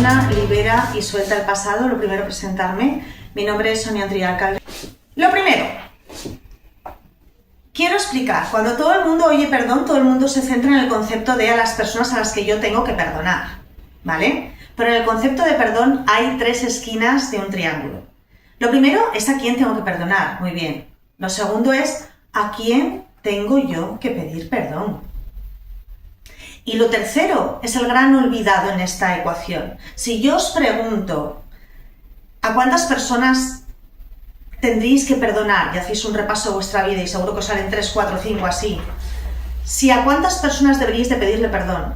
Perdona, libera y suelta el pasado. Lo primero, presentarme. Mi nombre es Sonia Trialcalde. Lo primero, quiero explicar. Cuando todo el mundo oye perdón, todo el mundo se centra en el concepto de a las personas a las que yo tengo que perdonar, ¿vale? Pero en el concepto de perdón hay tres esquinas de un triángulo. Lo primero es a quién tengo que perdonar, muy bien. Lo segundo es a quién tengo yo que pedir perdón. Y lo tercero es el gran olvidado en esta ecuación. Si yo os pregunto a cuántas personas tendréis que perdonar, y hacéis un repaso de vuestra vida y seguro que os salen 3, 4, 5 así, si a cuántas personas deberíais de pedirle perdón,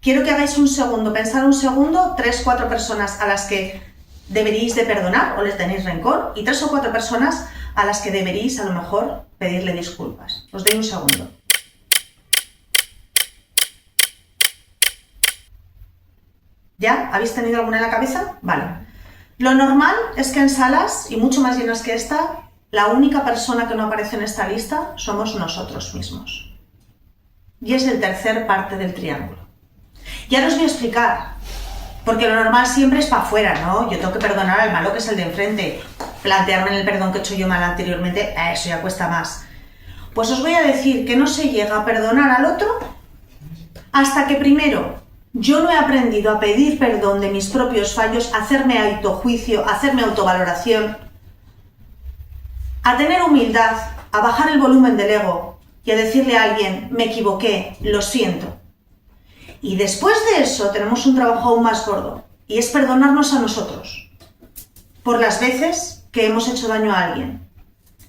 quiero que hagáis un segundo, pensar un segundo, 3, 4 personas a las que deberíais de perdonar o les tenéis rencor, y 3 o 4 personas a las que deberíais a lo mejor pedirle disculpas. Os doy un segundo. ¿Ya? ¿Habéis tenido alguna en la cabeza? Vale. Lo normal es que en salas, y mucho más llenas que esta, la única persona que no aparece en esta lista somos nosotros mismos. Y es el tercer parte del triángulo. Ya os voy a explicar, porque lo normal siempre es para afuera, ¿no? Yo tengo que perdonar al malo que es el de enfrente. Plantearme en el perdón que he hecho yo mal anteriormente, eso ya cuesta más. Pues os voy a decir que no se llega a perdonar al otro hasta que primero yo no he aprendido a pedir perdón de mis propios fallos, a hacerme autojuicio, a hacerme autovaloración, a tener humildad, a bajar el volumen del ego y a decirle a alguien, me equivoqué, lo siento. Y después de eso tenemos un trabajo aún más gordo, y es perdonarnos a nosotros por las veces que hemos hecho daño a alguien.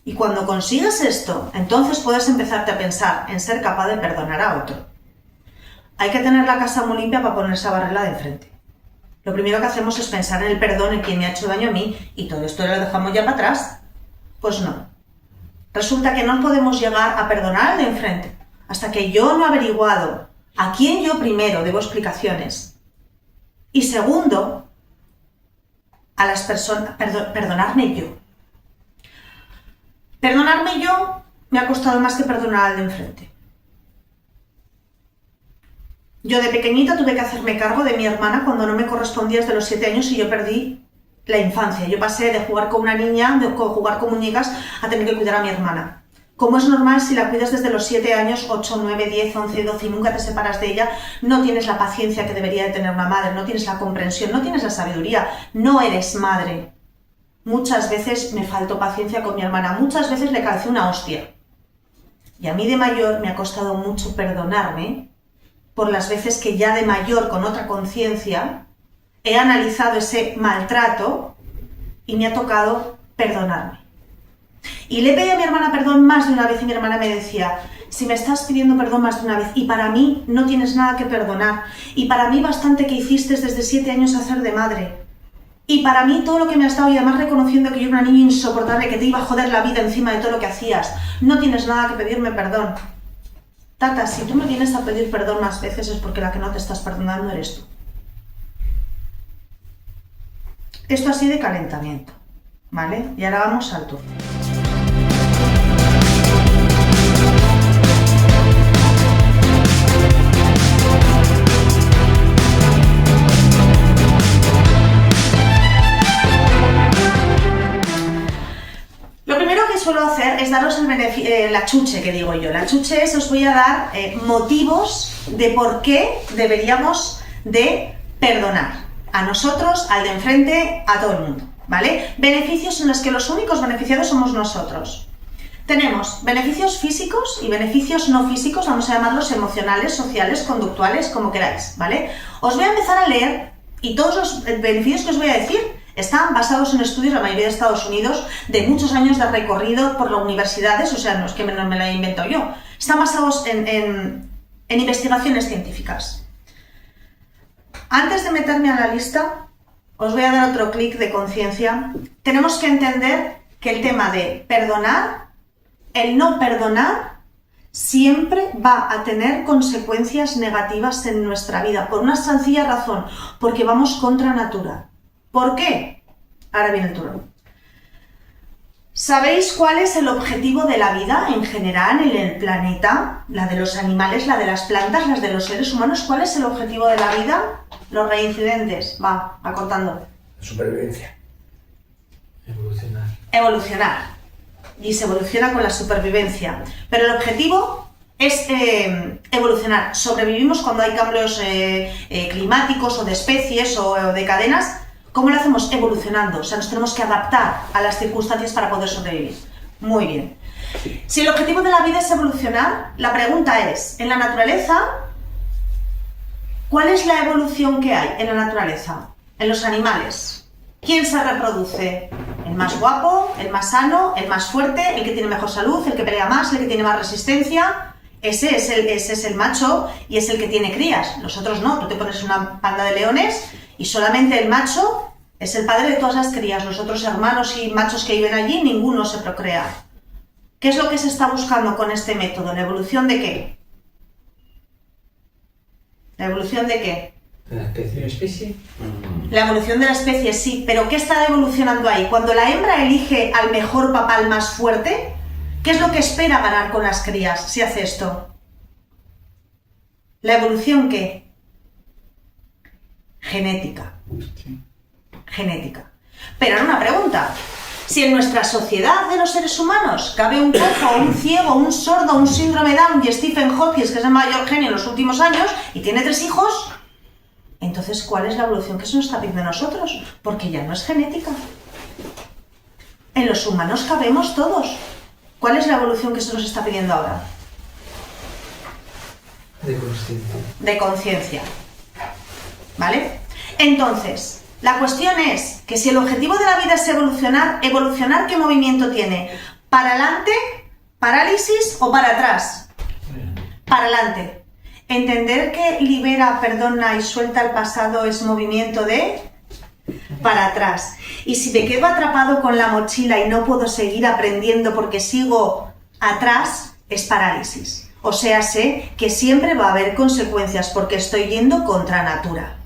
Y cuando consigues esto, entonces puedes empezarte a pensar en ser capaz de perdonar a otro. Hay que tener la casa muy limpia para ponerse a barrerla de enfrente. Lo primero que hacemos es pensar en el perdón en quien me ha hecho daño a mí, y todo esto lo dejamos ya para atrás. Pues no. Resulta que no podemos llegar a perdonar al de enfrente hasta que yo no he averiguado a quién yo primero debo explicaciones. Y segundo, a las personas, perdonarme yo. Perdonarme yo me ha costado más que perdonar al de enfrente. Yo de pequeñita tuve que hacerme cargo de mi hermana cuando no me correspondía desde los 7 años y yo perdí la infancia. Yo pasé de jugar con una niña, de jugar con muñecas, a tener que cuidar a mi hermana. Como es normal, si la cuidas desde los 7 años, 8, 9, 10, 11, 12 y nunca te separas de ella, no tienes la paciencia que debería de tener una madre, no tienes la comprensión, no tienes la sabiduría, no eres madre. Muchas veces me faltó paciencia con mi hermana, muchas veces le calcé una hostia. Y a mí de mayor me ha costado mucho perdonarme por las veces que ya de mayor, con otra conciencia, he analizado ese maltrato y me ha tocado perdonarme. Y le pedí a mi hermana perdón más de una vez y mi hermana me decía, si me estás pidiendo perdón más de una vez y para mí no tienes nada que perdonar, y para mí bastante que hiciste desde 7 años hacer de madre, y para mí todo lo que me has dado y además reconociendo que yo era una niña insoportable que te iba a joder la vida encima de todo lo que hacías, no tienes nada que pedirme perdón. Tata, si tú me vienes a pedir perdón más veces es porque la que no te estás perdonando eres tú. Esto así de calentamiento, ¿vale? Y ahora vamos al turno. Lo primero que suelo hacer es daros la chuche, que digo yo. La chuche es, os voy a dar motivos de por qué deberíamos de perdonar a nosotros, al de enfrente, a todo el mundo, ¿vale? Beneficios en los que los únicos beneficiados somos nosotros. Tenemos beneficios físicos y beneficios no físicos, vamos a llamarlos emocionales, sociales, conductuales, como queráis, ¿vale? Os voy a empezar a leer y todos los beneficios que os voy a decir están basados en estudios, la mayoría de Estados Unidos, de muchos años de recorrido por las universidades, o sea, no es que no me lo he inventado yo, están basados en investigaciones científicas. Antes de meterme a la lista, os voy a dar otro clic de conciencia. Tenemos que entender que el tema de perdonar, el no perdonar, siempre va a tener consecuencias negativas en nuestra vida, por una sencilla razón, porque vamos contra natura. ¿Por qué? Ahora viene el turno. ¿Sabéis cuál es el objetivo de la vida en general en el planeta? La de los animales, la de las plantas, las de los seres humanos. ¿Cuál es el objetivo de la vida? los reincidentes, va cortando. Supervivencia. Evolucionar. Evolucionar. Y se evoluciona con la supervivencia. Pero el objetivo es evolucionar. Sobrevivimos cuando hay cambios climáticos o de especies o de cadenas. ¿Cómo lo hacemos? Evolucionando. O sea, nos tenemos que adaptar a las circunstancias para poder sobrevivir. Muy bien. Si el objetivo de la vida es evolucionar, la pregunta es, en la naturaleza, ¿cuál es la evolución que hay en la naturaleza? En los animales. ¿Quién se reproduce? ¿El más guapo? ¿El más sano? ¿El más fuerte? ¿El que tiene mejor salud? ¿El que pelea más? ¿El que tiene más resistencia? Ese es el macho y es el que tiene crías. Los otros no. Tú te pones una panda de leones y solamente el macho es el padre de todas las crías. Los otros hermanos y machos que viven allí, ninguno se procrea. ¿Qué es lo que se está buscando con este método? ¿La evolución de qué? ¿La evolución de qué? ¿De la especie? La evolución de la especie, sí, pero ¿qué está evolucionando ahí? Cuando la hembra elige al mejor papá, al más fuerte, ¿qué es lo que espera ganar con las crías si hace esto? ¿La evolución qué? Genética. Genética. Pero ahora una pregunta. Si en nuestra sociedad de los seres humanos cabe un cojo, un ciego, un sordo, un síndrome Down y Stephen Hawking, que es el mayor genio en los últimos años, y tiene 3 hijos, entonces, ¿cuál es la evolución que se nos está pidiendo a nosotros? Porque ya no es genética. En los humanos cabemos todos. ¿Cuál es la evolución que se nos está pidiendo ahora? De conciencia. De conciencia. ¿Vale? Entonces, la cuestión es que si el objetivo de la vida es evolucionar, ¿evolucionar qué movimiento tiene? ¿Para adelante, parálisis o para atrás? Para adelante. Entender que libera, perdona y suelta el pasado es movimiento de para atrás. Y si me quedo atrapado con la mochila y no puedo seguir aprendiendo porque sigo atrás, es parálisis. O sea, sé que siempre va a haber consecuencias porque estoy yendo contra natura.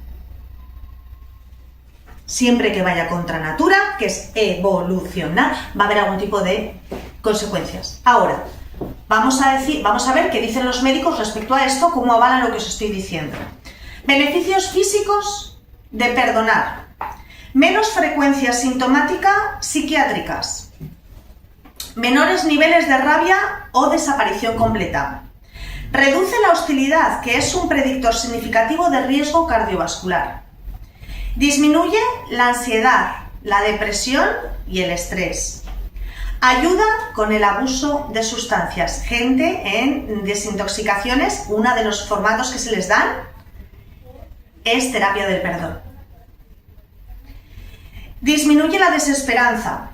Siempre que vaya contra natura, que es evolucionar, va a haber algún tipo de consecuencias. Ahora, vamos a ver qué dicen los médicos respecto a esto, cómo avalan lo que os estoy diciendo. Beneficios físicos de perdonar. Menos frecuencia sintomática psiquiátricas. Menores niveles de rabia o desaparición completa. Reduce la hostilidad, que es un predictor significativo de riesgo cardiovascular. Disminuye la ansiedad, la depresión y el estrés. Ayuda con el abuso de sustancias. Gente en desintoxicaciones, uno de los formatos que se les dan es terapia del perdón. Disminuye la desesperanza.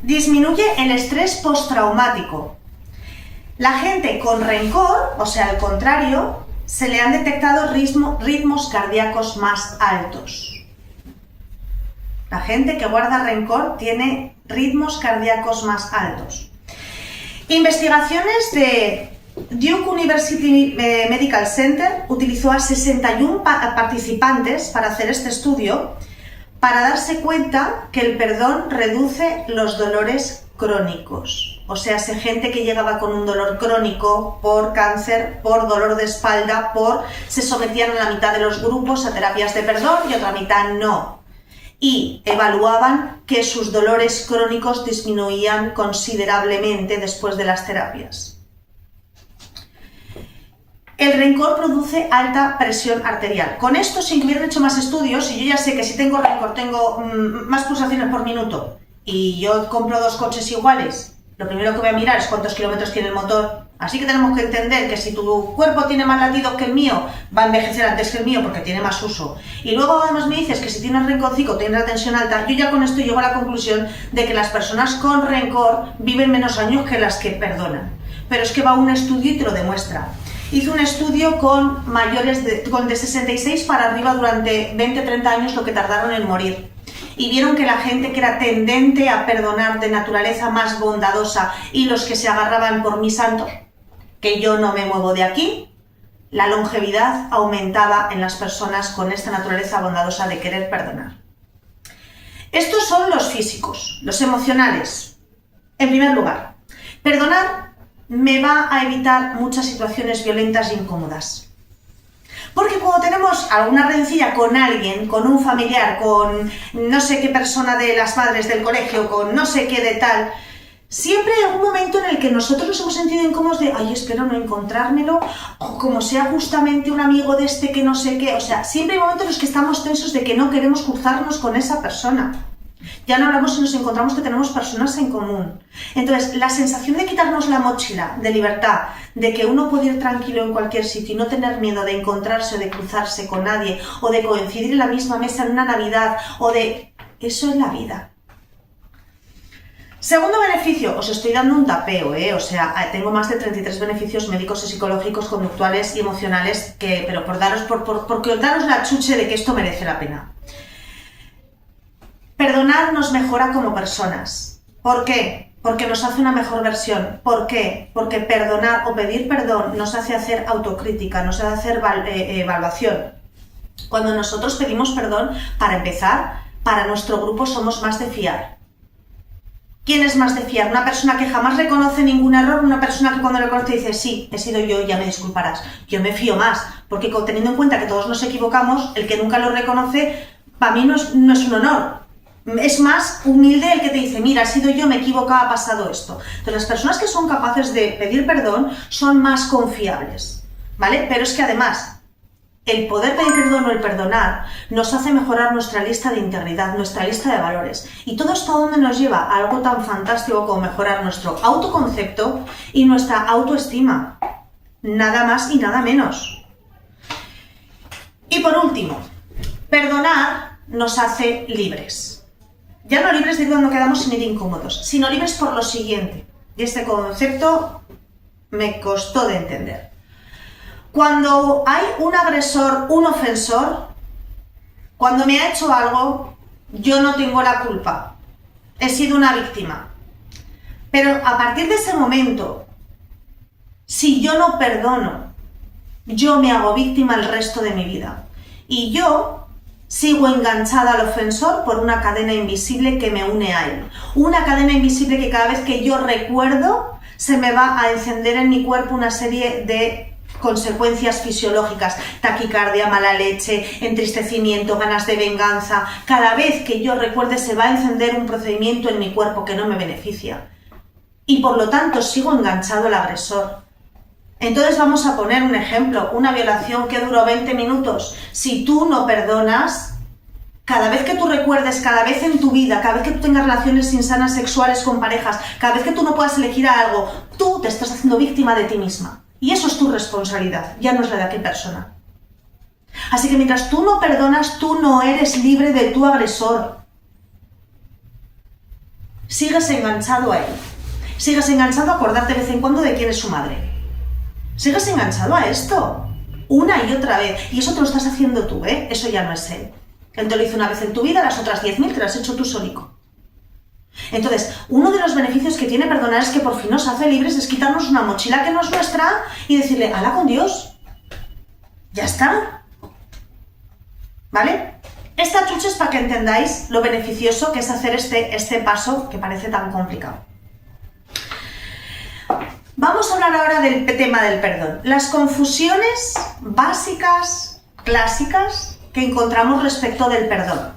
Disminuye el estrés postraumático. La gente con rencor, o sea, al contrario, se le han detectado ritmos cardíacos más altos. La gente que guarda rencor tiene ritmos cardíacos más altos. Investigaciones de Duke University Medical Center utilizó a 61 participantes para hacer este estudio para darse cuenta que el perdón reduce los dolores crónicos. O sea, gente que llegaba con un dolor crónico por cáncer, por dolor de espalda, se sometían a la mitad de los grupos a terapias de perdón y otra mitad no. Y evaluaban que sus dolores crónicos disminuían considerablemente después de las terapias. El rencor produce alta presión arterial. Con esto, sin que hubieran hecho más estudios, y yo ya sé que si tengo rencor tengo más pulsaciones por minuto y yo compro 2 coches iguales, lo primero que voy a mirar es cuántos kilómetros tiene el motor. Así que tenemos que entender que si tu cuerpo tiene más latidos que el mío, va a envejecer antes que el mío porque tiene más uso. Y luego además me dices que si tienes rencorcico, tienes la tensión alta. Yo ya con esto llego a la conclusión de que las personas con rencor viven menos años que las que perdonan. Pero es que va un estudio y te lo demuestra. Hizo un estudio con mayores de 66 para arriba durante 20-30 años lo que tardaron en morir. Y vieron que la gente que era tendente a perdonar, de naturaleza más bondadosa, y los que se agarraban por mis santos, que yo no me muevo de aquí, la longevidad aumentaba en las personas con esta naturaleza bondadosa de querer perdonar. Estos son los físicos, los emocionales. En primer lugar, perdonar me va a evitar muchas situaciones violentas e incómodas. Porque cuando tenemos tenemos alguna rencilla con alguien, con un familiar, con no sé qué persona de las madres del colegio, con no sé qué de tal, siempre hay algún momento en el que nosotros nos hemos sentido incómodos de, ay, espero no encontrármelo, o como sea justamente un amigo de este que no sé qué, o sea, siempre hay momentos en los que estamos tensos de que no queremos cruzarnos con esa persona. Ya no hablamos si nos encontramos que tenemos personas en común. Entonces, la sensación de quitarnos la mochila de libertad, de que uno puede ir tranquilo en cualquier sitio y no tener miedo de encontrarse o de cruzarse con nadie, o de coincidir en la misma mesa en una Navidad, o de... Eso es la vida. Segundo beneficio, os estoy dando un tapeo, o sea, tengo más de 33 beneficios médicos y psicológicos, conductuales y emocionales, pero por daros la chuche de que esto merece la pena. Perdonar nos mejora como personas. ¿Por qué? Porque nos hace una mejor versión. ¿Por qué? Porque perdonar o pedir perdón nos hace hacer autocrítica, nos hace hacer evaluación. Cuando nosotros pedimos perdón, para empezar, para nuestro grupo somos más de fiar. ¿Quién es más de fiar? ¿Una persona que jamás reconoce ningún error o una persona que cuando lo reconoce dice, sí, he sido yo, ya me disculparás? Yo me fío más, porque teniendo en cuenta que todos nos equivocamos, el que nunca lo reconoce, para mí no es un honor. Es más humilde el que te dice, mira, he sido yo, me he equivocado, ha pasado esto. Entonces, las personas que son capaces de pedir perdón son más confiables, ¿vale? Pero es que además, el poder pedir perdón o el perdonar nos hace mejorar nuestra lista de integridad, nuestra lista de valores. Y todo esto a dónde nos lleva a algo tan fantástico como mejorar nuestro autoconcepto y nuestra autoestima. Nada más y nada menos. Y por último, perdonar nos hace libres. Ya no libres de cuando quedamos sin ir incómodos, sino libres por lo siguiente. Y este concepto me costó de entender. Cuando hay un agresor, un ofensor, cuando me ha hecho algo, yo no tengo la culpa. He sido una víctima. Pero a partir de ese momento, si yo no perdono, yo me hago víctima el resto de mi vida. Y yo sigo enganchada al ofensor por una cadena invisible que me une a él. Una cadena invisible que cada vez que yo recuerdo, se me va a encender en mi cuerpo una serie de consecuencias fisiológicas. Taquicardia, mala leche, entristecimiento, ganas de venganza. Cada vez que yo recuerde, se va a encender un procedimiento en mi cuerpo que no me beneficia. Y por lo tanto, sigo enganchado al agresor. Entonces vamos a poner un ejemplo, una violación que duró 20 minutos. Si tú no perdonas, cada vez que tú recuerdes, cada vez en tu vida, cada vez que tú tengas relaciones insanas sexuales con parejas, cada vez que tú no puedas elegir algo, tú te estás haciendo víctima de ti misma. Y eso es tu responsabilidad, ya no es la de aquella persona. Así que mientras tú no perdonas, tú no eres libre de tu agresor. Sigues enganchado a él. Sigues enganchado a acordarte de vez en cuando de quién es su madre. Sigues enganchado a esto, una y otra vez, y eso te lo estás haciendo tú, eso ya no es él. Él te lo hizo una vez en tu vida, las otras 10.000 te las has hecho tú solico. Entonces, uno de los beneficios que tiene perdonar es que por fin nos hace libres, es quitarnos una mochila que no es nuestra y decirle, hala con Dios, ya está, ¿vale? Esta chucha es para que entendáis lo beneficioso que es hacer este paso que parece tan complicado. Vamos a hablar ahora del tema del perdón. Las confusiones básicas, clásicas, que encontramos respecto del perdón.